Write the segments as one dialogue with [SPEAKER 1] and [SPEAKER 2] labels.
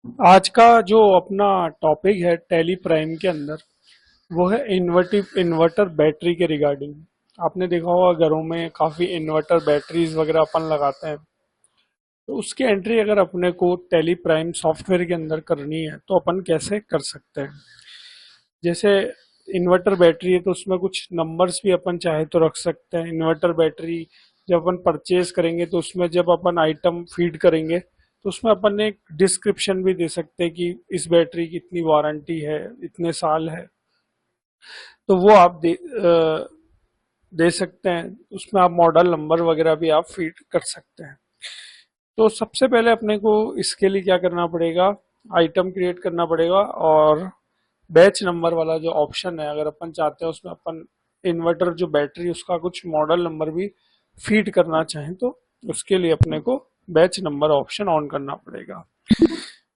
[SPEAKER 1] आज का जो अपना टॉपिक है टैली प्राइम के अंदर वो है इन्वर्टर बैटरी के रिगार्डिंग। आपने देखा होगा घरों में काफी इन्वर्टर बैटरीज वगैरह अपन लगाते हैं। तो उसकी एंट्री अगर अपने को टैली प्राइम सॉफ्टवेयर के अंदर करनी है तो अपन कैसे कर सकते हैं। जैसे इन्वर्टर बैटरी है तो उसमें कुछ नंबर्स भी अपन चाहे तो रख सकते हैं। इन्वर्टर बैटरी जब अपन परचेज करेंगे तो उसमें जब अपन आइटम फीड करेंगे तो उसमें अपन ने एक डिस्क्रिप्शन भी दे सकते हैं कि इस बैटरी की इतनी वारंटी है, इतने साल है। तो वो आप दे सकते हैं। उसमें आप मॉडल नंबर वगैरह भी आप फीड कर सकते हैं। तो सबसे पहले अपने को इसके लिए क्या करना पड़ेगा, आइटम क्रिएट करना पड़ेगा और बैच नंबर वाला जो ऑप्शन है अगर अपन चाहते हैं उसमें अपन इन्वर्टर जो बैटरी उसका कुछ मॉडल नंबर भी फीड करना चाहें तो उसके लिए अपने को बैच नंबर ऑप्शन ऑन करना पड़ेगा।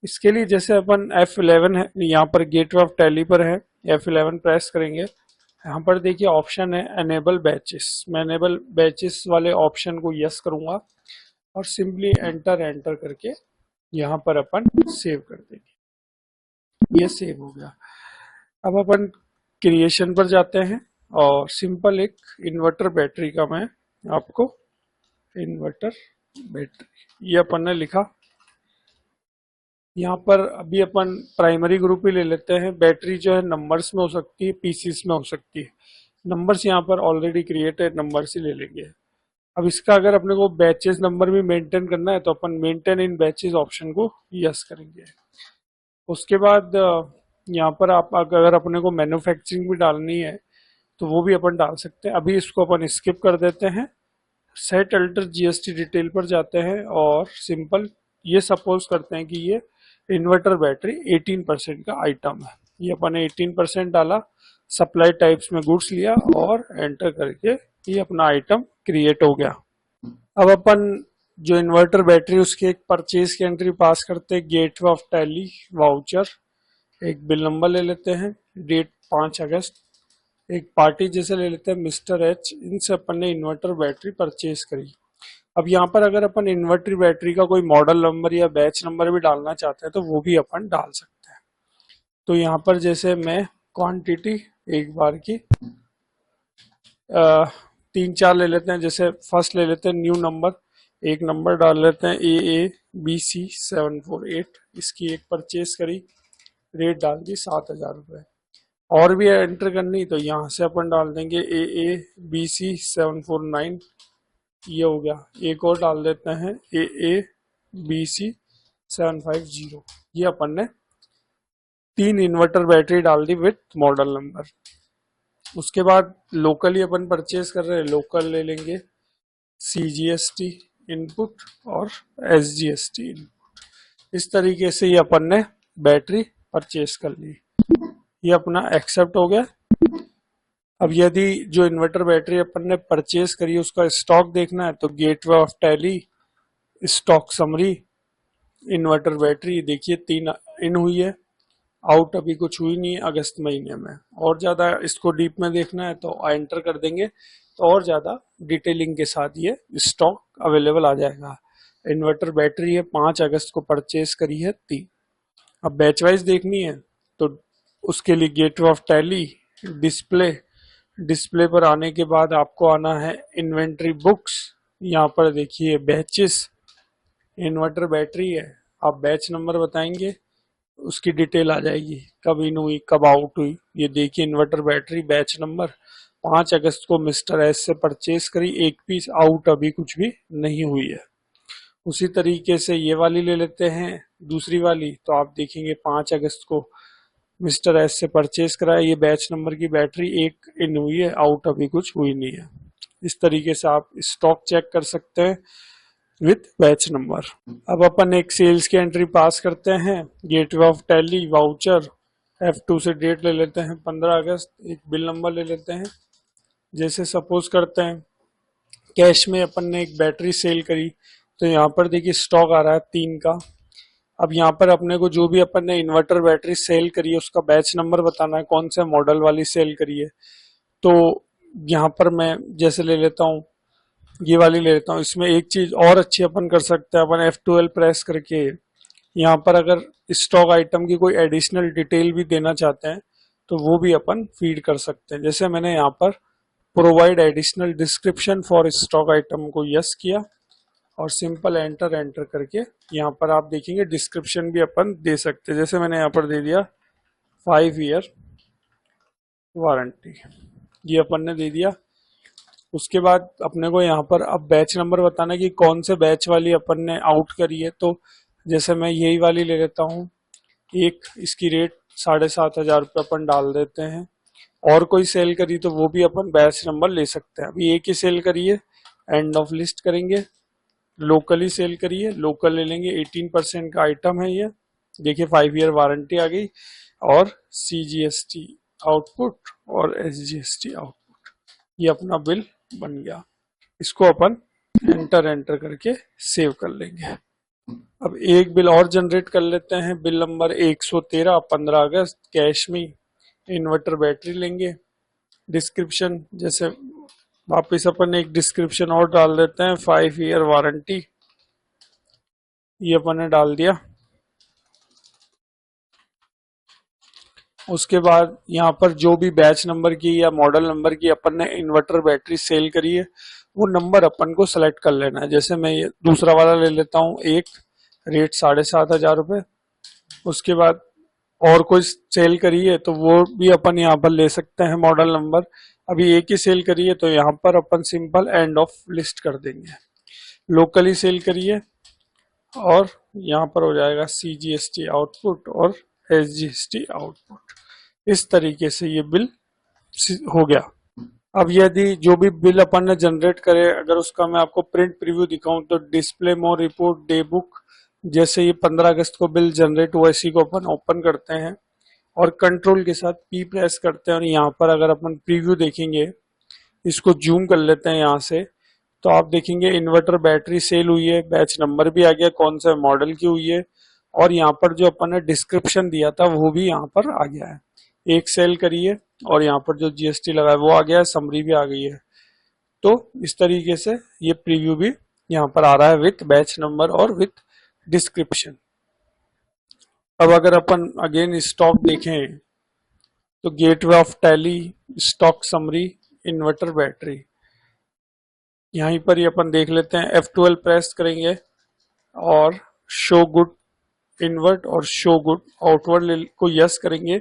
[SPEAKER 1] इसके लिए जैसे अपन F11 है, यहाँ पर गेटवे ऑफ टैली पर है, F11 प्रेस करेंगे। यहाँ पर देखिए ऑप्शन है एनेबल बैचेस। मैं एनेबल बैचेस वाले ऑप्शन को यस करूंगा और सिंपली एंटर एंटर करके यहाँ पर अपन सेव कर देंगे। ये सेव हो गया। अब अपन क्रिएशन पर जाते हैं और सिंपल एक इन्वर्टर बैटरी का मैं आपको इन्वर्टर बैटरी ये अपन ने लिखा। यहाँ पर अभी अपन प्राइमरी ग्रुप ही ले लेते हैं। बैटरी जो है नंबर्स में हो सकती है, पीसीस में हो सकती है। नंबर्स यहाँ पर ऑलरेडी क्रिएट है, नंबर्स ही ले लेंगे। अब इसका अगर अपने को बैचेस नंबर भी मेंटेन करना है तो अपन मेंटेन इन बैचेस ऑप्शन को यस करेंगे। उसके बाद यहाँ पर आप अगर अपने को मैन्युफैक्चरिंग भी डालनी है तो वो भी अपन डाल सकते हैं। अभी इसको अपन स्किप कर देते हैं। सेट अल्टर जीएसटी डिटेल पर जाते हैं और सिंपल ये सपोज करते हैं कि ये इन्वर्टर बैटरी 18% का आइटम है। ये अपन ने 18% डाला, सप्लाई टाइप्स में गुड्स लिया और एंटर करके ये अपना आइटम क्रिएट हो गया। अब अपन जो इन्वर्टर बैटरी उसके एक परचेज की एंट्री पास करते हैं, गेटवे ऑफ टैली वाउचर, एक बिल नंबर ले लेते हैं, डेट 5 अगस्त, एक पार्टी जैसे ले लेते हैं मिस्टर एच। इनसे अपन ने इन्वर्टर बैटरी परचेज करी। अब यहाँ पर अगर अपन इन्वर्टर बैटरी का कोई मॉडल नंबर या बैच नंबर भी डालना चाहते हैं तो वो भी अपन डाल सकते हैं। तो यहाँ पर जैसे मैं क्वांटिटी एक बार की 3-4 ले लेते हैं। जैसे फर्स्ट ले लेते हैं न्यू नंबर, एक नंबर डाल लेते हैं AA BC748। इसकी एक परचेज करी, रेट डाल दी 7,000 रुपये। और भी एंटर करनी तो यहाँ से अपन डाल देंगे AA BC749। ये हो गया। एक और डाल देते हैं AA BC750। ये अपन ने 3 इन्वर्टर बैटरी डाल दी विथ मॉडल नंबर। उसके बाद लोकली अपन परचेज कर रहे हैं, लोकल ले लेंगे CGST इनपुट और SGST इनपुट। इस तरीके से ये अपन ने बैटरी परचेज कर ली। ये अपना एक्सेप्ट हो गया। अब यदि जो इन्वर्टर बैटरी अपन ने परचेज करी उसका स्टॉक देखना है तो gateway of tally stock summary, inverter battery देखिए 3 इन हुई है, आउट अभी कुछ हुई नहीं है अगस्त महीने में। और ज्यादा इसको डीप में देखना है तो एंटर कर देंगे तो और ज्यादा डिटेलिंग के साथ ये स्टॉक अवेलेबल आ जाएगा। इन्वर्टर बैटरी है 5 अगस्त को परचेज करी है 3। अब बैच वाइज देखनी है तो उसके लिए gateway of tally display, display पर आने के बाद आपको आना है इन्वेंट्री बुक्स। यहाँ पर देखिए बैचेस, इन्वर्टर बैटरी है, आप बैच नंबर बताएंगे उसकी डिटेल आ जाएगी, कब इन हुई कब आउट हुई। ये देखिए इन्वर्टर बैटरी बैच नंबर 5 अगस्त को मिस्टर एस से परचेज करी, एक पीस आउट अभी कुछ भी नहीं हुई है। उसी तरीके से ये वाली ले लेते हैं दूसरी वाली, तो आप देखेंगे 5 अगस्त को मिस्टर एस से परचेज करा है, ये बैच नंबर की बैटरी एक इन हुई है, आउट अभी कुछ हुई नहीं है। इस तरीके से आप स्टॉक चेक कर सकते हैं विथ बैच नंबर। अब अपन एक सेल्स की एंट्री पास करते हैं, gateway of tally voucher, F2 से डेट ले लेते हैं 15 अगस्त, एक बिल नंबर ले लेते हैं। जैसे सपोज करते हैं कैश में अपन ने एक बैटरी सेल करी तो यहाँ पर देखिए स्टॉक आ रहा है 3 का। अब यहाँ पर अपने को जो भी अपन ने इन्वर्टर बैटरी सेल करी है उसका बैच नंबर बताना है, कौन से मॉडल वाली सेल करी है। तो यहाँ पर मैं जैसे ले लेता हूँ, ये वाली ले लेता हूँ। इसमें एक चीज और अच्छी अपन कर सकते हैं, अपन F12 प्रेस करके यहाँ पर अगर स्टॉक आइटम की कोई एडिशनल डिटेल भी देना चाहते हैं तो वो भी अपन फीड कर सकते हैं। जैसे मैंने यहाँ पर provide additional description for stock item को यस किया और सिंपल एंटर एंटर करके यहाँ पर आप देखेंगे डिस्क्रिप्शन भी अपन दे सकते हैं। जैसे मैंने यहाँ पर दे दिया 5 ईयर वारंटी, ये अपन ने दे दिया। उसके बाद अपने को यहाँ पर अब बैच नंबर बताना कि कौन से बैच वाली अपन ने आउट करी है। तो जैसे मैं यही वाली ले लेता हूँ, एक इसकी रेट 7,500 रुपये अपन डाल देते हैं। और कोई सेल करी तो वो भी अपन बैच नंबर ले सकते हैं। अभी एक ही सेल करिए, एंड ऑफ लिस्ट करेंगे, लोकली सेल करिए, लोकल ले लेंगे, 18% का आइटम है ये। देखिए 5 ईयर वारंटी आ गई और CGST आउटपुट और SGST आउटपुट, ये अपना बिल बन गया। इसको अपन एंटर एंटर करके सेव कर लेंगे। अब एक बिल और जनरेट कर लेते हैं, बिल नंबर 113, 15 अगस्त, कैश में इन्वर्टर बैटरी लेंगे। डिस्क्रिप्शन जैसे वापस अपन एक डिस्क्रिप्शन और डाल देते हैं, 5 ईयर वारंटी, ये अपन ने डाल दिया। उसके बाद यहाँ पर जो भी बैच नंबर की या मॉडल नंबर की अपन ने इन्वर्टर बैटरी सेल करी है वो नंबर अपन को सेलेक्ट कर लेना है। जैसे मैं ये दूसरा वाला ले लेता हूँ, एक रेट 7,500 रुपये। उसके बाद और कोई सेल करी है तो वो भी अपन यहाँ पर ले सकते हैं मॉडल नंबर। अभी एक ही सेल करी है तो यहाँ पर अपन सिंपल एंड ऑफ लिस्ट कर देंगे। लोकली सेल करिए और यहाँ पर हो जाएगा CGST आउटपुट और SGST आउटपुट। इस तरीके से ये बिल हो गया। अब यदि जो भी बिल अपन ने जनरेट करे अगर उसका मैं आपको प्रिंट प्रीव्यू दिखाऊं तो डिस्प्ले मोर रिपोर्ट डे बुक, जैसे ये 15 अगस्त को बिल जनरेट हुआ इसी को अपन ओपन करते हैं और कंट्रोल के साथ P प्रेस करते हैं और यहाँ पर अगर अपन प्रीव्यू देखेंगे, इसको जूम कर लेते हैं यहाँ से, तो आप देखेंगे इन्वर्टर बैटरी सेल हुई है, बैच नंबर भी आ गया, कौन सा मॉडल की हुई है और यहाँ पर जो अपन ने डिस्क्रिप्शन दिया था वो भी यहाँ पर आ गया है। एक सेल करिए और यहाँ पर जो GST लगा है वो आ गया है, समरी भी आ गई है। तो इस तरीके से ये प्रीव्यू भी यहाँ पर आ रहा है विथ बैच नंबर और विथ डिस्क्रिप्शन। अब अगर अपन अगेन स्टॉक देखें तो gateway of tally, stock summary, inverter battery, यहीं पर ही अपन देख लेते हैं। F12 प्रेस करेंगे और शो गुड इनवर्ट और शो गुड आउटवर्ड को यस करेंगे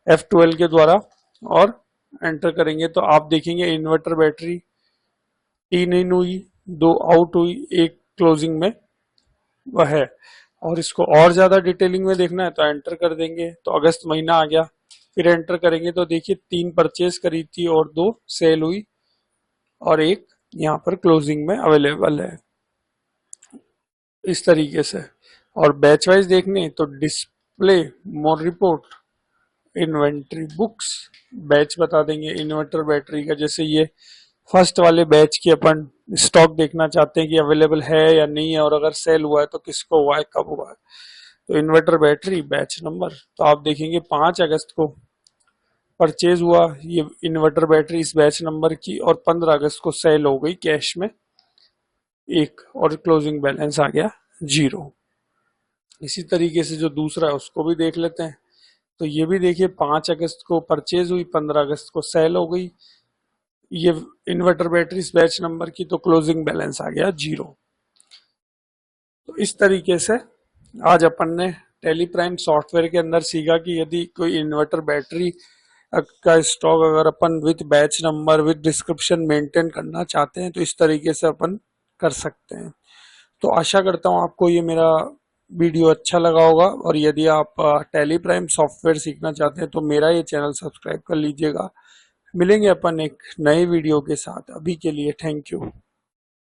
[SPEAKER 1] F12 के द्वारा और एंटर करेंगे तो आप देखेंगे इन्वर्टर बैटरी 3 इन हुई, 2 आउट हुई, 1 क्लोजिंग में वह है। और इसको और ज्यादा डिटेलिंग में देखना है तो एंटर कर देंगे तो अगस्त महीना आ गया। फिर एंटर करेंगे तो देखिए 3 परचेज करी थी और 2 सेल हुई और 1 यहाँ पर क्लोजिंग में अवेलेबल है, इस तरीके से। और बैच वाइज देखने तो डिस्प्ले मोर रिपोर्ट, इन्वेंट्री बुक्स, बैच बता देंगे इन्वर्टर बैटरी का। जैसे ये फर्स्ट वाले बैच की अपन स्टॉक देखना चाहते हैं कि अवेलेबल है या नहीं है और अगर सेल हुआ है तो किसको हुआ है, कब हुआ है। तो इन्वर्टर बैटरी बैच नंबर तो आप देखेंगे 5 अगस्त को परचेज हुआ ये इन्वर्टर बैटरी इस बैच नंबर की और 15 अगस्त को सेल हो गई कैश में 1 और क्लोजिंग बैलेंस आ गया 0। इसी तरीके से जो दूसरा है उसको भी देख लेते हैं। तो ये भी देखिए 5 अगस्त को परचेज हुई, 15 अगस्त को सेल हो गई ये इन्वर्टर बैटरी इस बैच नंबर की, तो क्लोजिंग बैलेंस आ गया 0। तो इस तरीके से आज अपन ने टैली प्राइम सॉफ्टवेयर के अंदर सीखा कि यदि कोई इन्वर्टर बैटरी का स्टॉक अगर अपन with batch number with description maintain करना चाहते हैं तो इस तरीके से अपन कर सकते हैं। तो आशा करता हूँ आपको ये मेरा वीडियो अच्छा लगा होगा और यदि आप टैली प्राइम सॉफ्टवेयर सीखना चाहते हैं तो मेरा ये चैनल सब्सक्राइब कर लीजिएगा। मिलेंगे अपन एक नए वीडियो के साथ, अभी के लिए थैंक यू।